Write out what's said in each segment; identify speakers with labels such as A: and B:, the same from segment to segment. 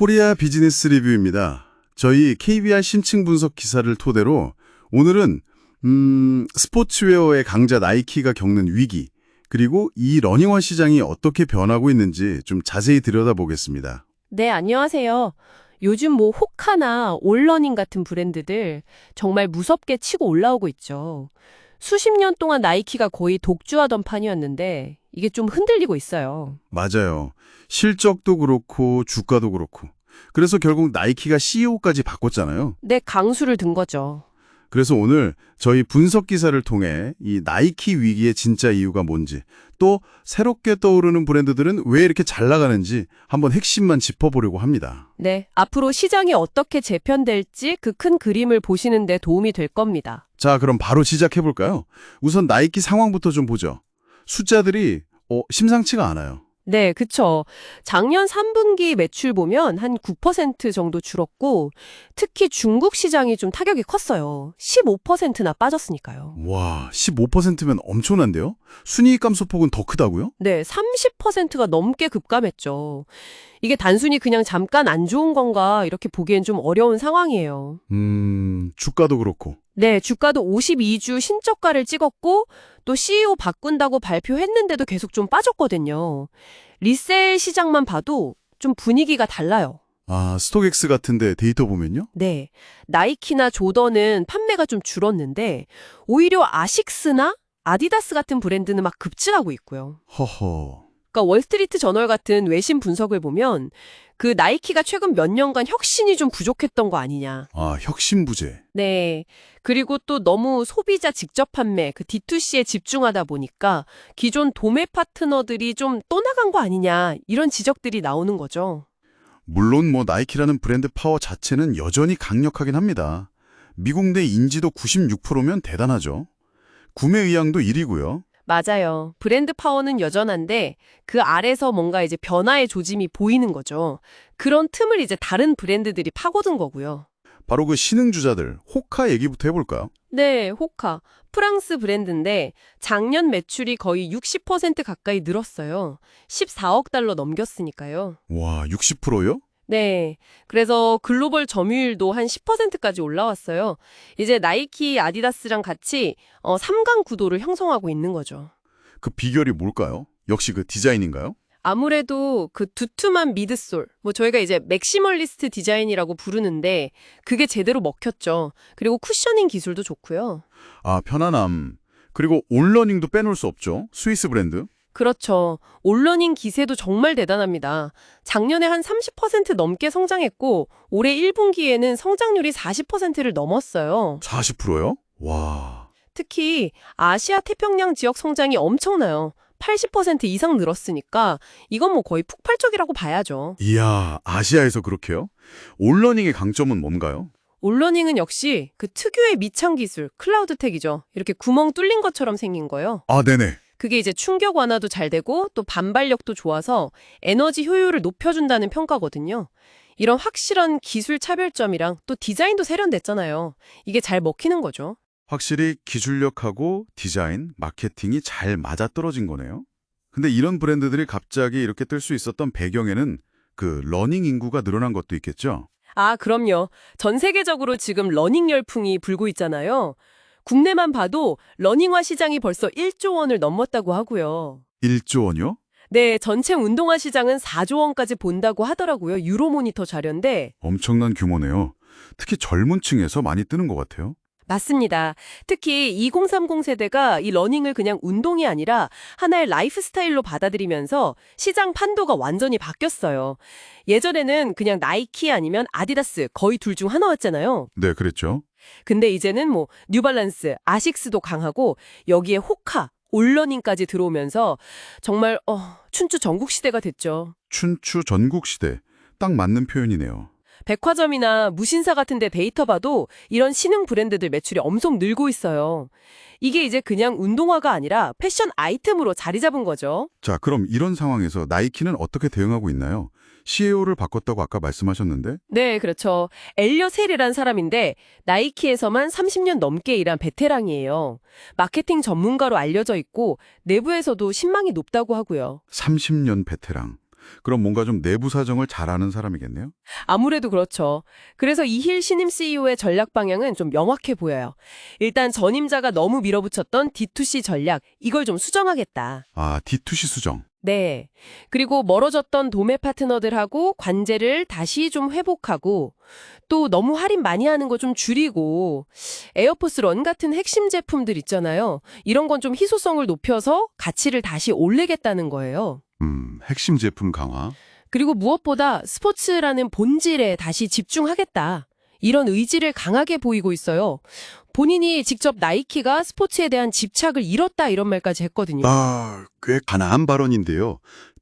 A: 코리아 비즈니스 리뷰입니다. 저희 KBR 심층 분석 기사를 토대로 오늘은 스포츠웨어의 강자 나이키가 겪는 위기, 그리고 이 러닝화 시장이 어떻게 변하고 있는지 좀 자세히 들여다보겠습니다.
B: 네, 안녕하세요. 요즘 호카나 올러닝 같은 브랜드들 정말 무섭게 치고 올라오고 있죠. 수십 년 동안 나이키가 거의 독주하던 판이었는데 이게 좀 흔들리고 있어요.
A: 맞아요. 실적도 그렇고 주가도 그렇고. 그래서 결국 나이키가 CEO까지 바꿨잖아요.
B: 네, 강수를 든 거죠.
A: 그래서 오늘 저희 분석 기사를 통해 이 나이키 위기의 진짜 이유가 뭔지, 또 새롭게 떠오르는 브랜드들은 왜 이렇게 잘 나가는지 한번 핵심만 짚어보려고 합니다.
B: 네, 앞으로 시장이 어떻게 재편될지 그 큰 그림을 보시는 데 도움이 될 겁니다.
A: 자, 그럼 바로 시작해볼까요? 우선 나이키 상황부터 좀 보죠. 숫자들이 심상치가 않아요.
B: 네, 그쵸. 작년 3분기 매출 보면 한 9% 정도 줄었고 특히 중국 시장이 좀 타격이 컸어요. 15%나 빠졌으니까요.
A: 와, 15%면 엄청난데요? 순이익 감소폭은 더 크다고요?
B: 네, 30%가 넘게 급감했죠. 이게 단순히 그냥 잠깐 안 좋은 건가 이렇게 보기엔 좀 어려운 상황이에요.
A: 주가도 그렇고.
B: 네, 주가도 52주 신저가를 찍었고 또 CEO 바꾼다고 발표했는데도 계속 좀 빠졌거든요. 리셀 시장만 봐도 좀 분위기가 달라요.
A: 아, 스톡엑스 같은데 데이터 보면요?
B: 네, 나이키나 조던은 판매가 좀 줄었는데 오히려 아식스나 아디다스 같은 브랜드는 막 급증하고 있고요.
A: 허허.
B: 그러니까 월스트리트 저널 같은 외신 분석을 보면 그 나이키가 최근 몇 년간 혁신이 좀 부족했던 거 아니냐.
A: 아, 혁신부재.
B: 네. 그리고 또 너무 소비자 직접 판매, 그 D2C에 집중하다 보니까 기존 도매 파트너들이 좀 떠나간 거 아니냐. 이런 지적들이 나오는 거죠.
A: 물론 나이키라는 브랜드 파워 자체는 여전히 강력하긴 합니다. 미국 내 인지도 96%면 대단하죠. 구매 의향도 1위고요.
B: 맞아요. 브랜드 파워는 여전한데 그 아래서 뭔가 이제 변화의 조짐이 보이는 거죠. 그런 틈을 이제 다른 브랜드들이 파고든 거고요.
A: 바로 그 신흥주자들, 호카 얘기부터 해볼까요?
B: 네, 호카. 프랑스 브랜드인데 작년 매출이 거의 60% 가까이 늘었어요. 14억 달러 넘겼으니까요.
A: 와, 60%요?
B: 네. 그래서 글로벌 점유율도 한 10%까지 올라왔어요. 이제 나이키, 아디다스랑 같이 3강 구도를 형성하고 있는 거죠.
A: 그 비결이 뭘까요? 역시 그 디자인인가요?
B: 아무래도 그 두툼한 미드솔, 저희가 이제 맥시멀리스트 디자인이라고 부르는데 그게 제대로 먹혔죠. 그리고 쿠셔닝 기술도 좋고요.
A: 아, 편안함. 그리고 온러닝도 빼놓을 수 없죠. 스위스 브랜드.
B: 그렇죠. 올러닝 기세도 정말 대단합니다. 작년에 한 30% 넘게 성장했고 올해 1분기에는 성장률이 40%를 넘었어요.
A: 40%요? 와.
B: 특히 아시아 태평양 지역 성장이 엄청나요. 80% 이상 늘었으니까 이건 거의 폭발적이라고 봐야죠.
A: 이야, 아시아에서 그렇게요? 온러닝의 강점은 뭔가요?
B: 올러닝은 역시 그 특유의 미창 기술, 클라우드텍이죠. 이렇게 구멍 뚫린 것처럼 생긴 거예요.
A: 아, 네네.
B: 그게 이제 충격 완화도 잘 되고 또 반발력도 좋아서 에너지 효율을 높여준다는 평가거든요. 이런 확실한 기술 차별점이랑 또 디자인도 세련됐잖아요. 이게 잘 먹히는 거죠.
A: 확실히 기술력하고 디자인, 마케팅이 잘 맞아떨어진 거네요. 근데 이런 브랜드들이 갑자기 이렇게 뜰 수 있었던 배경에는 그 러닝 인구가 늘어난 것도 있겠죠?
B: 아, 그럼요. 전 세계적으로 지금 러닝 열풍이 불고 있잖아요. 국내만 봐도 러닝화 시장이 벌써 1조 원을 넘었다고 하고요.
A: 1조 원이요?
B: 네, 전체 운동화 시장은 4조 원까지 본다고 하더라고요. 유로모니터 자료인데.
A: 엄청난 규모네요. 특히 젊은 층에서 많이 뜨는 것 같아요.
B: 맞습니다. 특히 2030 세대가 이 러닝을 그냥 운동이 아니라 하나의 라이프 스타일로 받아들이면서 시장 판도가 완전히 바뀌었어요. 예전에는 그냥 나이키 아니면 아디다스 거의 둘 중 하나였잖아요.
A: 네, 그랬죠.
B: 근데 이제는 뉴발란스, 아식스도 강하고 여기에 호카, 올러닝까지 들어오면서 정말 춘추 전국 시대가 됐죠.
A: 춘추 전국시대. 딱 맞는 표현이네요.
B: 백화점이나 무신사 같은 데 데이터 봐도 이런 신흥 브랜드들 매출이 엄청 늘고 있어요. 이게 이제 그냥 운동화가 아니라 패션 아이템으로 자리 잡은 거죠.
A: 자, 그럼 이런 상황에서 나이키는 어떻게 대응하고 있나요? CEO를 바꿨다고 아까 말씀하셨는데?
B: 네, 그렇죠. 엘리엇 헬이란 사람인데 나이키에서만 30년 넘게 일한 베테랑이에요. 마케팅 전문가로 알려져 있고 내부에서도 신망이 높다고 하고요.
A: 30년 베테랑. 그럼 뭔가 좀 내부 사정을 잘 아는 사람이겠네요?
B: 아무래도 그렇죠. 그래서 이힐 신임 CEO의 전략 방향은 좀 명확해 보여요. 일단 전임자가 너무 밀어붙였던 D2C 전략, 이걸 좀 수정하겠다.
A: 아, D2C 수정.
B: 네. 그리고 멀어졌던 도매 파트너들하고 관계를 다시 좀 회복하고 또 너무 할인 많이 하는 거 좀 줄이고 에어포스 런 같은 핵심 제품들 있잖아요. 이런 건 좀 희소성을 높여서 가치를 다시 올리겠다는 거예요.
A: 핵심 제품 강화.
B: 그리고 무엇보다 스포츠라는 본질에 다시 집중하겠다. 이런 의지를 강하게 보이고 있어요. 본인이 직접 나이키가 스포츠에 대한 집착을 잃었다 이런 말까지 했거든요.
A: 아, 꽤 간아한 발언인데요.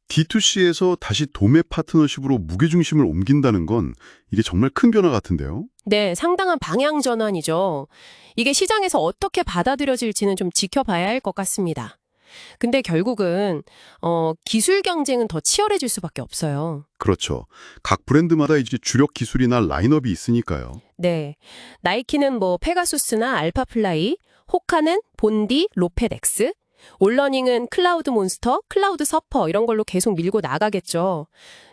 A: D2C에서 다시 도매 파트너십으로 무게중심을 옮긴다는 건 이게 정말 큰 변화 같은데요?
B: 네, 상당한 방향 전환이죠. 이게 시장에서 어떻게 받아들여질지는 좀 지켜봐야 할 것 같습니다. 근데 결국은 기술 경쟁은 더 치열해질 수밖에 없어요.
A: 그렇죠. 각 브랜드마다 이제 주력 기술이나 라인업이 있으니까요.
B: 네, 나이키는 뭐 페가수스나 알파플라이, 호카는 본디, 로페덱스, 올러닝은 클라우드 몬스터, 클라우드 서퍼 이런 걸로 계속 밀고 나가겠죠.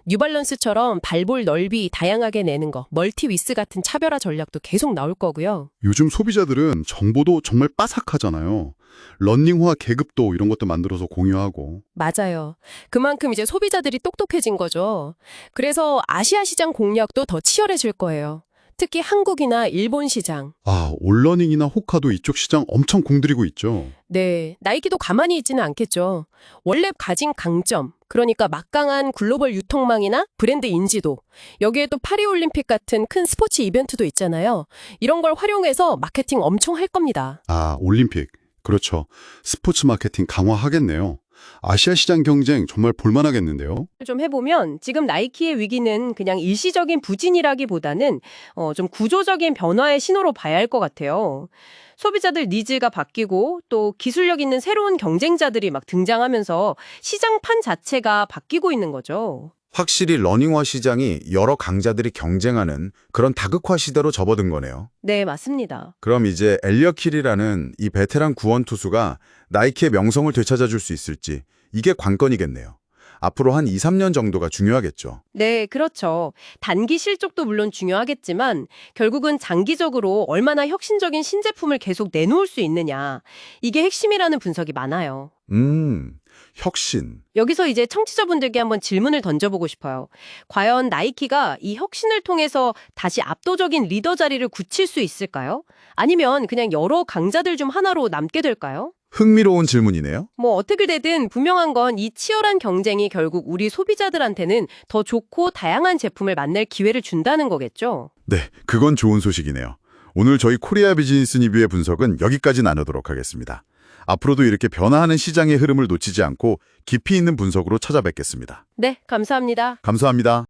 B: 뉴발란스처럼 발볼 넓이 다양하게 내는 거, 멀티위스 같은 차별화 전략도 계속 나올 거고요.
A: 요즘 소비자들은 정보도 정말 빠삭하잖아요. 러닝화 계급도 이런 것도 만들어서 공유하고.
B: 맞아요. 그만큼 이제 소비자들이 똑똑해진 거죠. 그래서 아시아 시장 공략도 더 치열해질 거예요. 특히 한국이나 일본 시장.
A: 아, 올러닝이나 호카도 이쪽 시장 엄청 공들이고 있죠.
B: 네, 나이키도 가만히 있지는 않겠죠. 원래 가진 강점, 그러니까 막강한 글로벌 유통망이나 브랜드 인지도, 여기에 또 파리올림픽 같은 큰 스포츠 이벤트도 있잖아요. 이런 걸 활용해서 마케팅 엄청 할 겁니다.
A: 아, 올림픽. 그렇죠. 스포츠 마케팅 강화하겠네요. 아시아 시장 경쟁 정말 볼만하겠는데요.
B: 좀 해보면 지금 나이키의 위기는 그냥 일시적인 부진이라기보다는 좀 구조적인 변화의 신호로 봐야 할 것 같아요. 소비자들 니즈가 바뀌고 또 기술력 있는 새로운 경쟁자들이 막 등장하면서 시장판 자체가 바뀌고 있는 거죠.
C: 확실히 러닝화 시장이 여러 강자들이 경쟁하는 그런 다극화 시대로 접어든 거네요.
B: 네, 맞습니다.
C: 그럼 이제 엘리엇 킬이라는 이 베테랑 구원 투수가 나이키의 명성을 되찾아줄 수 있을지 이게 관건이겠네요. 앞으로 한 2, 3년 정도가 중요하겠죠.
B: 네, 그렇죠. 단기 실적도 물론 중요하겠지만 결국은 장기적으로 얼마나 혁신적인 신제품을 계속 내놓을 수 있느냐. 이게 핵심이라는 분석이 많아요.
C: 혁신.
B: 여기서 이제 청취자분들께 한번 질문을 던져보고 싶어요. 과연 나이키가 이 혁신을 통해서 다시 압도적인 리더 자리를 굳힐 수 있을까요? 아니면 그냥 여러 강자들 중 하나로 남게 될까요?
C: 흥미로운 질문이네요.
B: 뭐 어떻게 되든 분명한 건 이 치열한 경쟁이 결국 우리 소비자들한테는 더 좋고 다양한 제품을 만날 기회를 준다는 거겠죠.
A: 네, 그건 좋은 소식이네요. 오늘 저희 코리아 비즈니스 리뷰의 분석은 여기까지 나누도록 하겠습니다. 앞으로도 이렇게 변화하는 시장의 흐름을 놓치지 않고 깊이 있는 분석으로 찾아뵙겠습니다.
B: 네, 감사합니다.
A: 감사합니다.